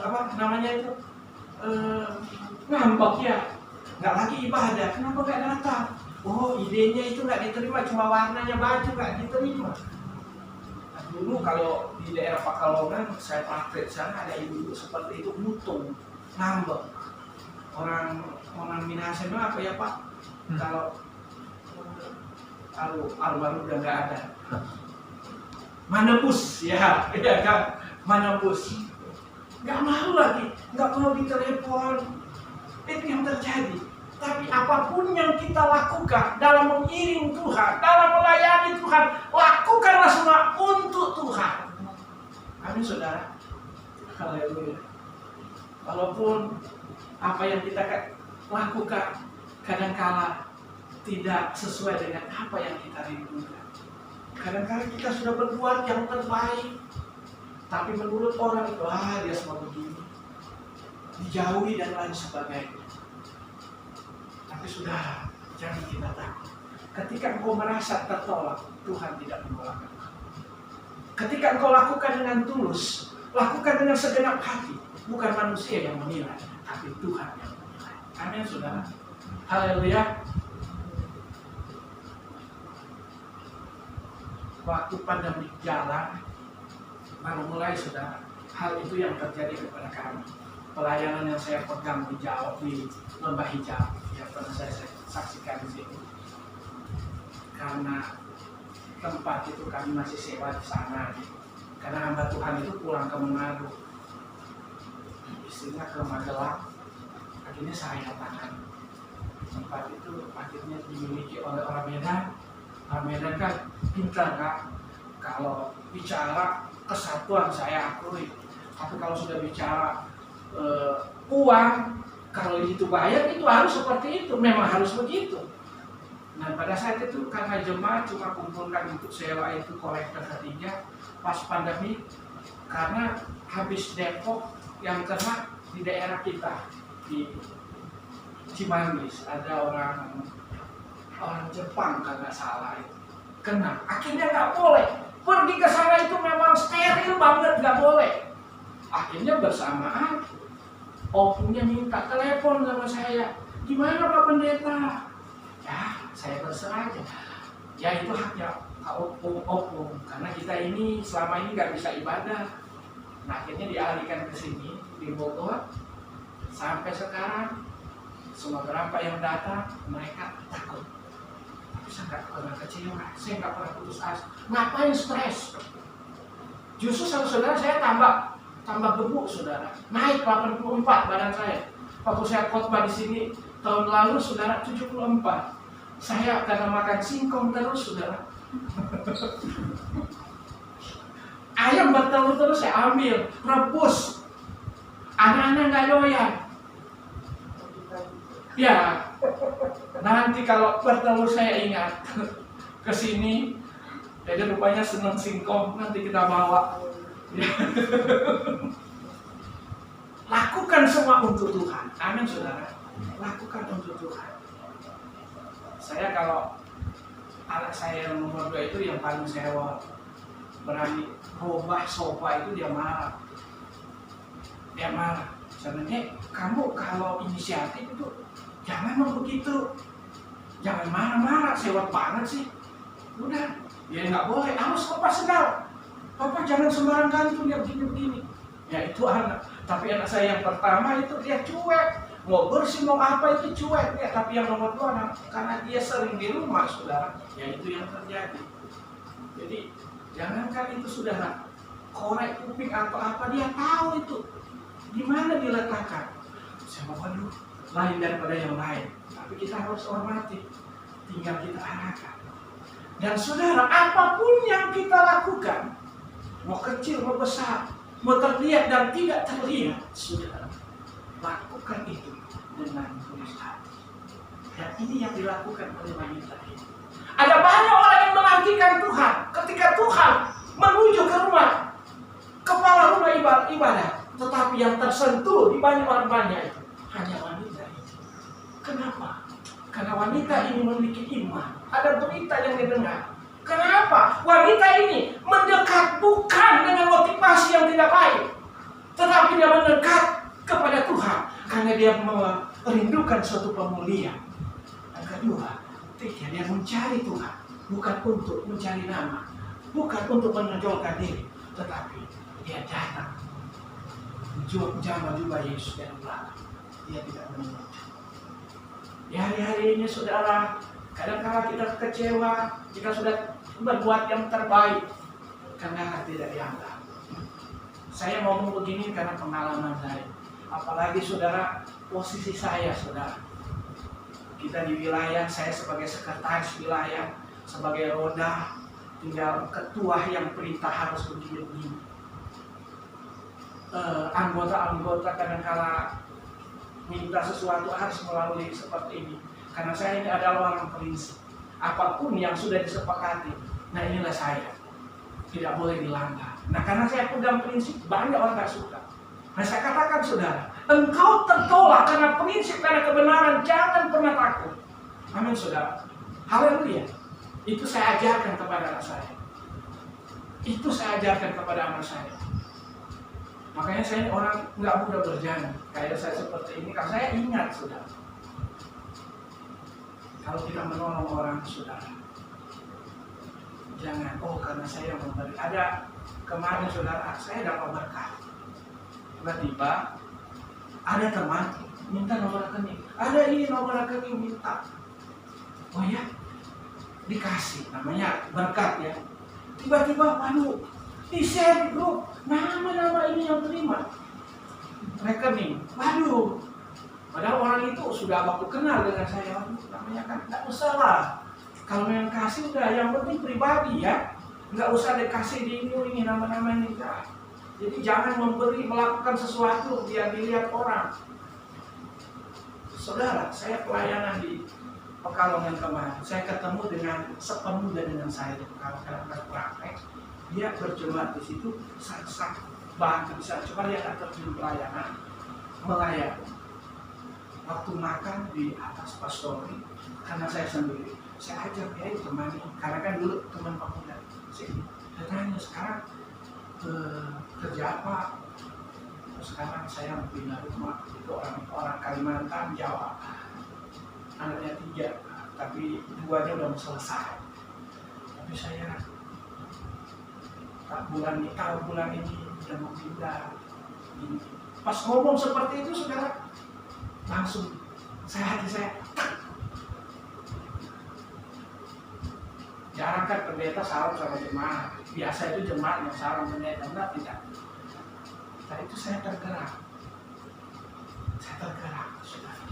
Apa namanya itu? Ngambek ya. Nggak lagi ibadah. Kenapa nggak datang? Oh, idenya itu nggak diterima, cuma warnanya baju nggak diterima. Nah, dulu kalau di daerah Pakalongan, saya praktek sana ada ibu seperti itu, mutung, ngambek. Orang Minahasa itu apa ya Pak? Kalau baru udah nggak ada. Manebus ya kan? Manebus. Nggak mau lagi, nggak mau ditelepon. Itu yang terjadi. Tapi apapun yang kita lakukan dalam mengiring Tuhan, dalam melayani Tuhan, lakukanlah semua untuk Tuhan. Amin, saudara. Haleluya. Walaupun apa yang kita lakukan kadang-kala tidak sesuai dengan apa yang kita rindukan. Kadang-kala kita sudah berbuat yang terbaik, tapi menurut orang itu, dia semua begini, dijauhi dan lain sebagainya. Tapi sudah, jangan kita takut. Ketika engkau merasa tertolak, Tuhan tidak menolak engkau. Ketika engkau lakukan dengan tulus, lakukan dengan segenap hati, bukan manusia yang menilai, tapi Tuhan yang menilai. Amin, saudara. Haleluya. Waktu pandemi jalan, baru mulai, saudara. Hal itu yang terjadi kepada kami. Pelayanan yang saya pegang di Jawa, di Lembah Hijau, yang pernah saya saksikan di sini. Karena tempat itu kami masih sewa di sana, gitu. Karena hamba Tuhan itu pulang ke Manado, istrinya ke Magelang, akhirnya saya tangan. Tempat itu akhirnya dimiliki oleh orang Medan. Orang Medan kan pintar kan, kalau bicara kesatuan saya akui, tapi kalau sudah bicara uang, kalau itu bayar itu harus seperti itu, memang harus begitu. Nah, pada saat itu karena jemaat cuma kumpulkan untuk sewa itu kolektor ketiga pas pandemi, karena habis Depok yang kena di daerah kita di Cimanggis ada orang Jepang kalau nggak salah itu kena, akhirnya nggak boleh Pergi ke sana itu memang steril banget, nggak boleh. Akhirnya bersamaan, opungnya minta telepon sama saya. Gimana Pak Pendeta? Ya, saya berserah aja. Ya itu haknya opung. Karena kita ini selama ini nggak bisa ibadah. Nah akhirnya dialihkan ke sini, di Bogor. Sampai sekarang, semua berapa yang datang, mereka takut. Saya nggak pernah kecewa, saya nggak pernah putus asa. Ngapain stres? Justru saudara saya tambah gemuk saudara. Naik 84 badan saya. Waktu saya khotbah di sini tahun lalu saudara 74. Saya karena makan singkong terus saudara. Ayam bertelur terus saya ambil, rebus. Anak-anak nggak doyan. Ya, nanti kalau bertemu saya ingat ke sini, jadi rupanya senang singkong, nanti kita bawa. Lakukan semua untuk Tuhan. Amin saudara. Lakukan untuk Tuhan. Saya kalau anak saya yang nomor 2 itu yang paling saya berani robah sofa itu dia marah. Dia marah. Sebenarnya kamu kalau inisiatif itu jangan begitu, jangan marah-marah, sewot banget sih. Udah, ya nggak boleh, harus Papa sedar. Papa jangan sembarang kali tuh dia begini-begini. Ya itu anak, tapi anak saya yang pertama itu dia cuek. Mau bersih, mau apa itu cuek. Ya, tapi yang nomor 2, karena dia sering di rumah, saudara, ya itu yang terjadi. Jadi, jangankan itu saudara, korek kuping atau apa, dia tahu itu. Di mana diletakkan. Saya mau waduh, lain daripada yang lain. Tapi kita harus hormati. Tinggal kita arahkan. Dan saudara, apapun yang kita lakukan, mau kecil, mau besar, mau terlihat dan tidak terlihat, saudara, lakukan itu dengan tulus hati. Dan ini yang dilakukan oleh wanita ini. Ada banyak orang yang menantikan Tuhan. Ketika Tuhan menuju ke rumah, kepala rumah ibadah, tetapi yang tersentuh di banyak orang banyak itu hanya wanita ini. Kenapa? Karena wanita ini memiliki iman. Ada berita yang didengar. Kenapa? Wanita ini mendekat bukan dengan motivasi yang tidak baik, tetapi dia mendekat kepada Tuhan karena dia merindukan suatu pemulihan. Yang kedua, dia mencari Tuhan bukan untuk mencari nama, bukan untuk menonjolkan diri, tetapi dia datang menjamah jubah Yesus dan belakang. Dia tidak menolak. Di hari-hari ini saudara, kadang-kala kita kecewa, kita sudah berbuat yang terbaik karena tidak dianggap. Saya ngomong begini karena pengalaman saya. Apalagi saudara, posisi saya saudara. Kita di wilayah, saya sebagai sekretaris wilayah, sebagai roda, tinggal ketua yang perintah harus begini-begini. Anggota-anggota kadang-kala minta sesuatu harus melalui seperti ini. Karena saya ini adalah orang prinsip. Apapun yang sudah disepakati, nah inilah saya. Tidak boleh dilanggar. Nah karena saya pegang prinsip, banyak orang gak suka. Nah saya katakan saudara, engkau tertolak karena prinsip, karena kebenaran, jangan pernah takut. Amin saudara. Haleluya. Itu saya ajarkan kepada anak saya. Itu saya ajarkan kepada anak saya. Makanya saya orang nggak mudah berjanji. Kayak saya seperti ini, karena saya ingat saudara. Kalau kita menolong orang saudara, jangan karena saya memberi. Ada kemarin saudara, saya dapat berkat. Tiba-tiba ada teman minta nomor rekening. Ada ini nomor rekening minta. Oh ya, dikasih. Namanya berkat ya. Tiba-tiba, waduh, di-share di grup. Nama-nama ini yang terima rekening. Waduh, padahal orang itu sudah waktu kenal dengan saya. Waduh, namanya kan nggak usah lah. Kalau yang kasih udah, yang penting pribadi ya. Nggak usah dikasih di ini nama-nama ini. Jadi jangan melakukan sesuatu biar dilihat orang. Saudara, saya pelayanan di Pekalongan kemarin. Saya ketemu dengan sepemuda dengan saya di Pekalongan praktek. Dia berjemaat di situ, sak bahkan bisa. Cuma dia nggak terjun pelayanan, melayani. Waktu makan di atas pastori, karena saya sendiri, saya ajak dia temani. Karena kan dulu teman pemuda sini. Saya tanya sekarang kerja apa? Sekarang saya mau pindah rumah. Itu orang Kalimantan, Jawa. Anaknya 3, tapi 2-nya udah mau selesai. Tapi saya bulan ini udah mau pindah. Pas ngomong seperti itu, saudara, langsung hati saya jarang kan pendeta salam sama jemaat. Biasa itu jemaat yang salam pendeta, enggak, tidak. Tadi itu saya tergerak, saudara.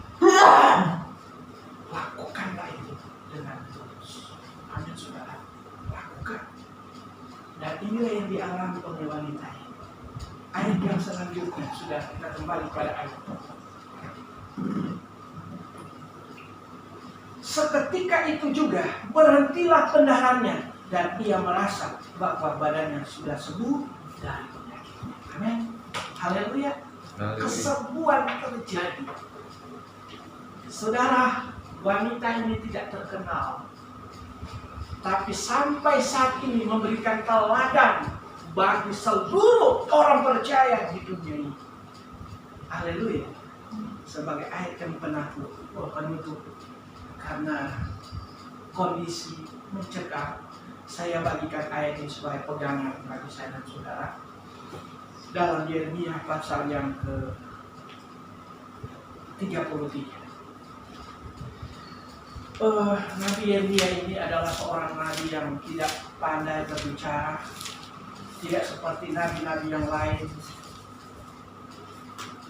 Lakukanlah itu dengan tulus. Amin, saudara. Lakukan. Dan inilah yang dialami oleh wanita ini. Ayat yang selanjutnya, sudah kita kembali pada ayat. Seketika itu juga berhentilah pendarahannya dan ia merasa bahwa badannya sudah sembuh dari penyakitnya. Amin. Haleluya. Kesembuhan terjadi. Saudara, wanita ini tidak terkenal, tapi sampai saat ini memberikan teladan bagi seluruh orang percaya di dunia ini. Haleluya. Sebagai ayat yang penutup. Karena kondisi mencegah, saya bagikan ayat ini sebagai pegangan bagi saya dan saudara. Dalam Yeremia pasal yang ke-33. Nabi Yeremia ini adalah seorang nabi yang tidak pandai berbicara, tidak seperti nabi-nabi yang lain.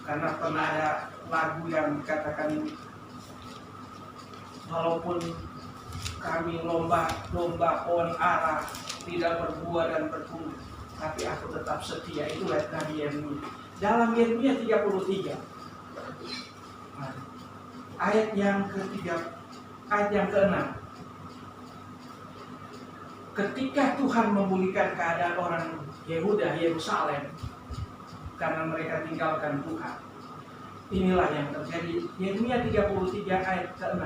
Karena pernah ada lagu yang dikatakan ini, walaupun kami lomba pohon ara tidak berbuah dan berbuah, tapi aku tetap setia. Itulah Nabi Yeremia. Dalam Yeremia 33 ayat yang ke-6. Ketika Tuhan memulihkan keadaan orang Yehuda, Yerusalem, karena mereka tinggalkan Tuhan, inilah yang terjadi. Yeremia 33 ayat ke-6.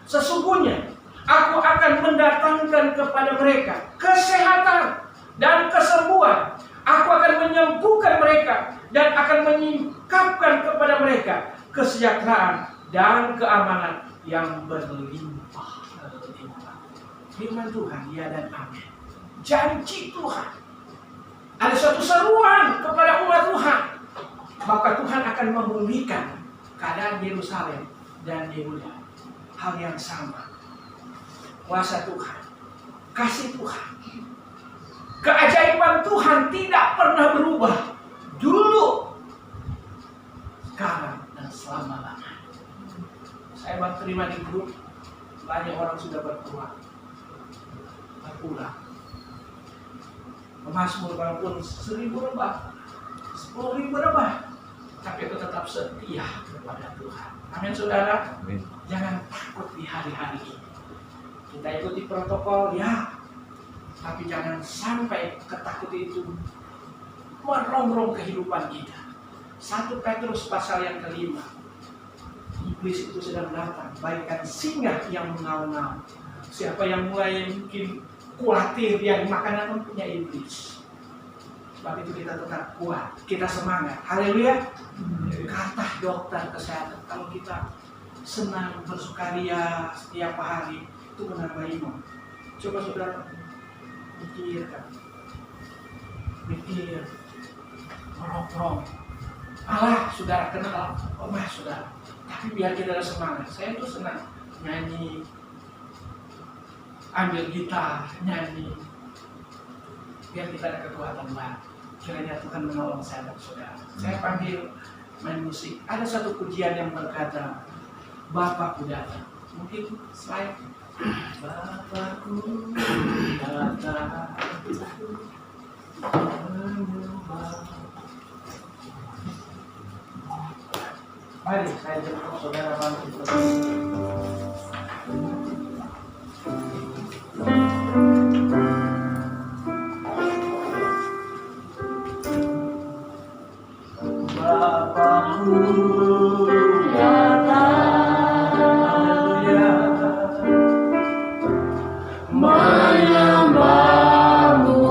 Sesungguhnya aku akan mendatangkan kepada mereka kesehatan dan kesembuhan. Aku akan menyembuhkan mereka dan akan menyingkapkan kepada mereka kesejahteraan dan keamanan yang berlimpah. Firman Tuhan, ya dan amin. Janji Tuhan. Ada suatu seruan kepada umat Tuhan, maka Tuhan akan memulihkan keadaan Yerusalem dan Yehuda. Hal yang sama. Kuasa Tuhan, kasih Tuhan, keajaiban Tuhan tidak pernah berubah. Dulu, sekarang, dan selama-lamanya. Saya terima di grup, banyak orang sudah berpulang. Mazmur walaupun 1.000 rebah, 10.000 rebah, tapi aku tetap setia kepada Tuhan. Amin, saudara.
Amin.
Jangan takut di hari-hari ini. Kita ikuti protokol, ya, tapi jangan sampai ketakutan itu merongrong kehidupan kita. 1 Petrus pasal yang ke-5. Iblis itu sedang datang, bagaikan singa yang mengaum-ngaum. Siapa yang mulai mungkin khawatir dia makanan punya iblis. Sebab itu kita tetap kuat, kita semangat. Haleluya. Kata dokter kesehatan, kalau kita senang bersukaria setiap hari, itu menambah iman. Coba saudara pikirkan, merongrong. Allah saudara kenal, saudara. Tapi biar kita ada semangat. Saya tuh senang nyanyi, ambil gitar, nyanyi, biar kita ada kekuatan baru. Kiranya Tuhan menolong saya dan saudara. Saya panggil main musik. Ada satu pujian yang berkata, Bapakku datang. Mungkin slide. Bapakku datang menyembah. Mari saya jemput saudara bantu. Bapakku datang, haleluya, menyembahmu.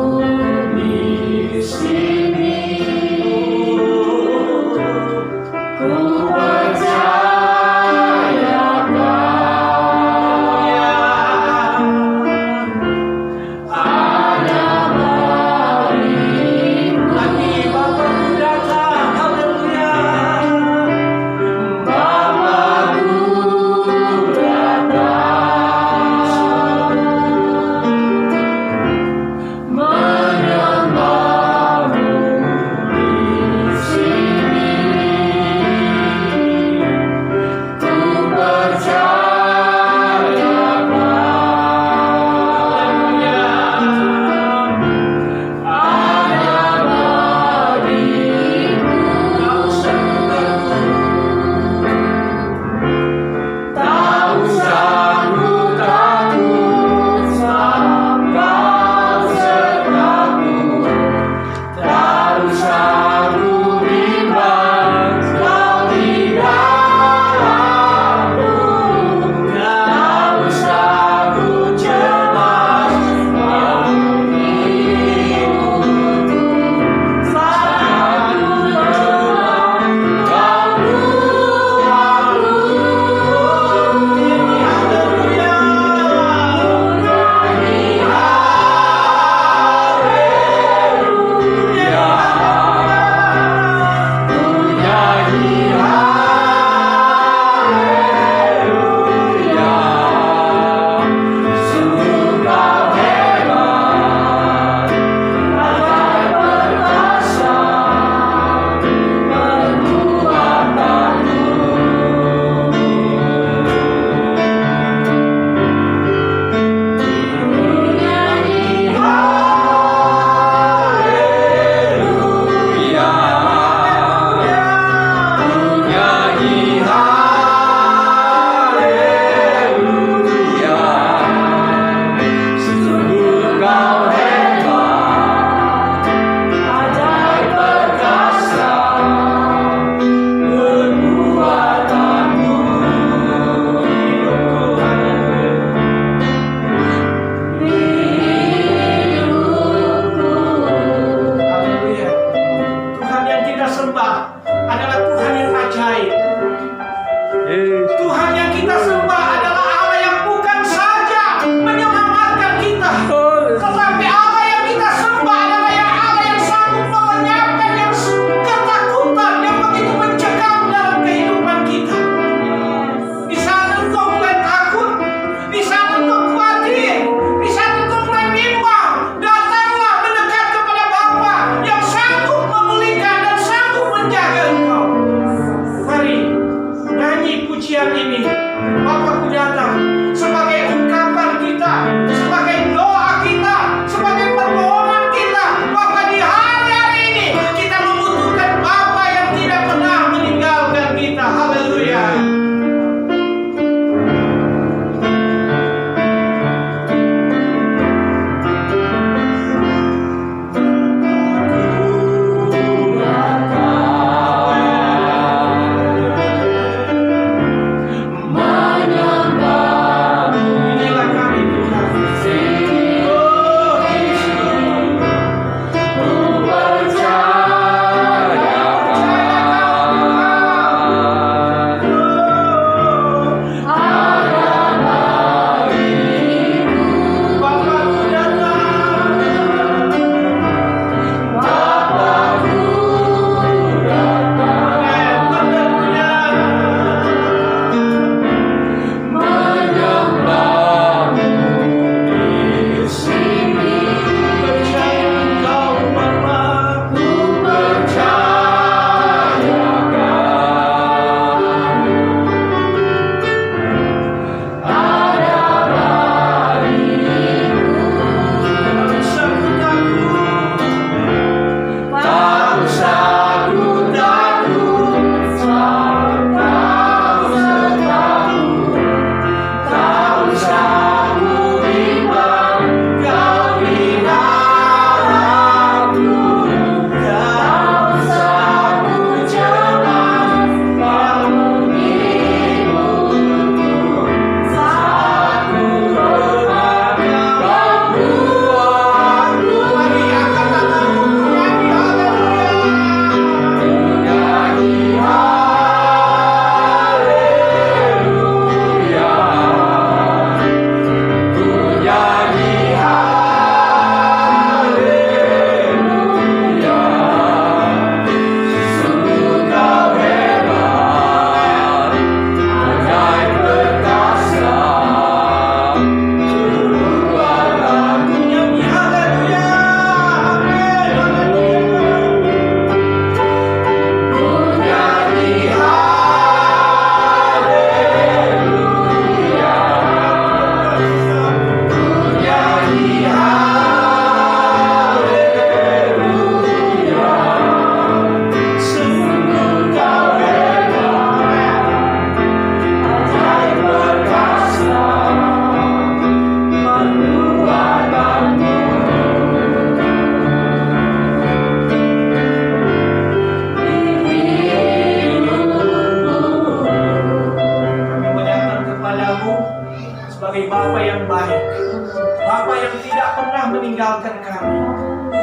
yang tidak pernah meninggalkan kami.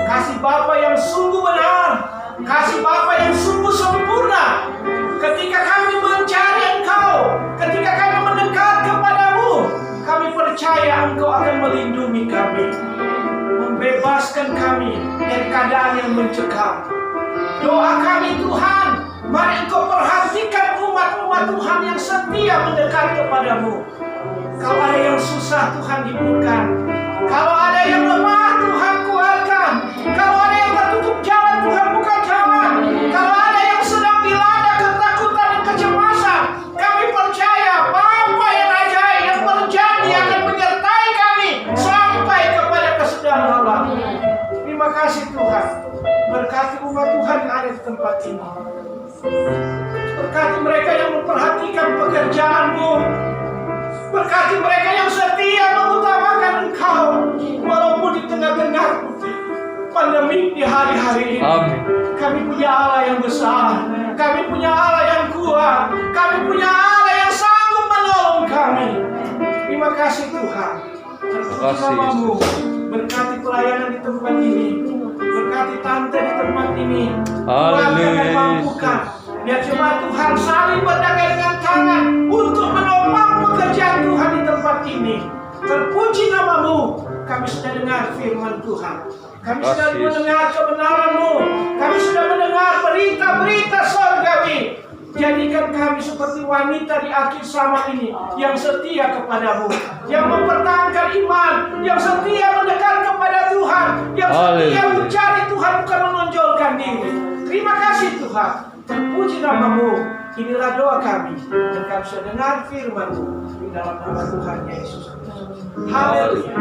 Kasih Bapa yang sungguh benar, kasih Bapa yang sungguh sempurna. Ketika kami mencari Engkau, ketika kami mendekat kepadamu, kami percaya Engkau akan melindungi kami, membebaskan kami dari keadaan yang mencekam. Doa kami Tuhan, mari Engkau perhatikan umat-umat Tuhan yang setia mendekat kepadamu. Kalau ada yang susah, Tuhan hiburkan. Kalau ada yang lemah, Tuhan kuatkan. Kalau ada yang tertutup jalan, Tuhan buka jalan. Kalau ada yang sedang dilanda ketakutan dan kecemasan, kami percaya Bapa yang ajaib yang berjanji akan menyertai kami sampai kepada kesudahan Allah. Terima kasih Tuhan. Berkati umat Tuhan yang ada di tempat ini. Berkati mereka yang memperhatikan pekerjaanmu. Berkati mereka yang setia mengutamakan Engkau walaupun di tengah-tengah pandemi di hari-hari ini.
Amin.
Kami punya Allah yang besar, kami punya Allah yang kuat, kami punya Allah yang sanggup menolong kami. Terima kasih Tuhan. Terpuji namamu. Berkati pelayanan di tempat ini, berkati tante di tempat ini. Kuatkan dan mampukan. Biar jemaat Tuhan saling berdagang tangan untuk menopang pekerjaan Tuhan di tempat ini. Terpuji namamu. Kami sudah dengar firman Tuhan. Kami sudah mendengar kebenaran-Mu. Kami sudah mendengar berita-berita surgawi. Jadikan kami seperti wanita di akhir zaman ini yang setia kepadamu, yang mempertahankan iman, yang setia mendekat kepada Tuhan, yang setia mencari Tuhan bukan menonjolkan diri. Terima kasih Tuhan. Terpuji namamu. Inilah doa kami dan kami sudah dengar firman-Mu di dalam nama Tuhan Yesus. Haleluya.